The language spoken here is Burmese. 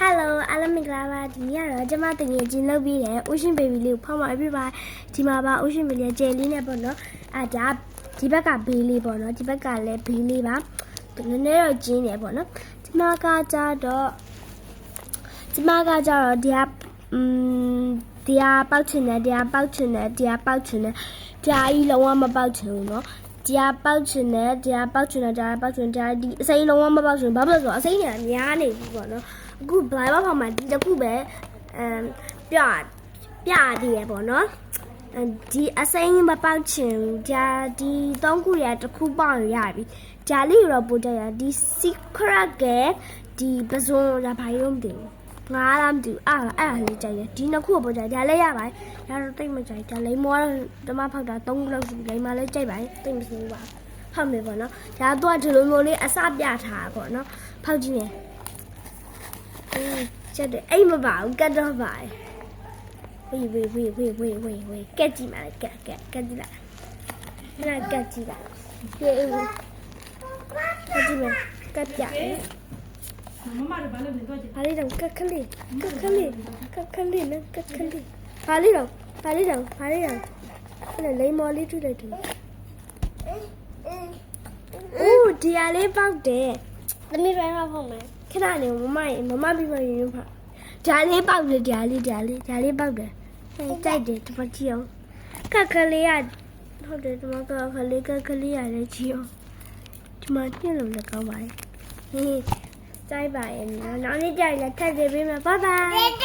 Hello အားလုံးမင်္ဂလာပါဒီနေ့ကတော့ကျမတကယ်ချင်းလုပ်ပြီးတယ် Ocean Baby လေးကိုဖောက်မှာပြပါဒီမှာပါ Ocean Baby လေးကျယ်လေးနဲ့ပေါ့နော်ဒါဒီဘက်ကဘေးလေးပေါ့နော်ဒီဘက်ကလည်းဘေးလေးပါနည်းနည်းတော့ကျင်းတယ်ပေါ့နော်ဒီမှာကကြတော့ဒီဟာပေါက်ချင်တယ်ဒီဟာပေါက်ချင်တယ်ဒီဟာပေါက်ချင်တယ်ဒီဟာကြီးလုံးဝမပေါက်ချင်ဘူးနော်ဒီဟာပေါက်ချင်တယ်ဒီဟာပေါက်ချင်တယ်ဒီဟာပေါက်ချင်တယ်ဒီအစိမ်းလုံးဝမပေါက်ချင်ဘာဖြစ်လို့ဆိုတော့အစိမ်းတွေကများနေပြီပေါ့နော်အခုဘလိုင်းဘောက်မှာဒီတစ်ခုပဲပြသေးရပေါ့နော်ဒီအစိမ်းမပေါက်ချင်ဒီသုံးခုရတစ်ခုပေါက်ရပြီဂျာလီရောပို့ကြရဒီ secret ကဒီပဇွန်ရပါရုံးတယ်ငါလားမသိဘူးအဲ့ဒါလေးကြိုက်တယ်ဒီနှစ်ခုပေါ်ကြဒါလည်းရပါတယ်ဒါတော့တိတ်မကြိုက်ဒါလိမ္မောဓမ္မဖောက်တာ3ခုလောက်ရှိလိမ္မာလည်းကြိုက်ပါတယ်တိတ်မစိုးပါဖောက်မယ်ပေါ့နော်ဒါတော့ဒီလိုမျိုးလေးအစပြထားပေါ့နော်ဖောက်ကြည့်မယ်ချက်တယ်အိမ်မပါဘူးကတ်တော့ပါတယ်ဝေးကတ်ကြည့်ပါလေကတ်ကြည့်လိုက်အဲ့ဒါကတ်ကြည့်လိုက်ပြေးဦးကတ်ကြည့်မယ်ကတ်ပြမမတို့ဘာလို့လဲတော့ကြည့် ဘာလေးတော့ကတ်ခလေးနဲ့ဘာလေးတော့အဲ့ဒါလိမ္မော်လေးထွလိုက်တယ်အိုးဒီရလေးပေါက်တယ်သမီးပိုင်းဖောက်မယ်ခဏနေမမပြီးမှရင်ဖာဒါလေးပေါက်တယ်ဒါလေးပေါက်တယ်ကြိုက်တယ်ဒီမှာကြည့်အောင်ကတ်ခလေးကဟုတ်တယ်ဒီမှာကတ်ခလေးရတယ်ကြည့်အောင်ဒီမှာညှစ်လို့လည်းကောင်းပါရဲ့ကြိုက်ပါရဲ့နော်နောက်နေ့ကြိုက်လည်းထပ်ကြည့်ပေးမယ်ဘိုင်ဘိုင်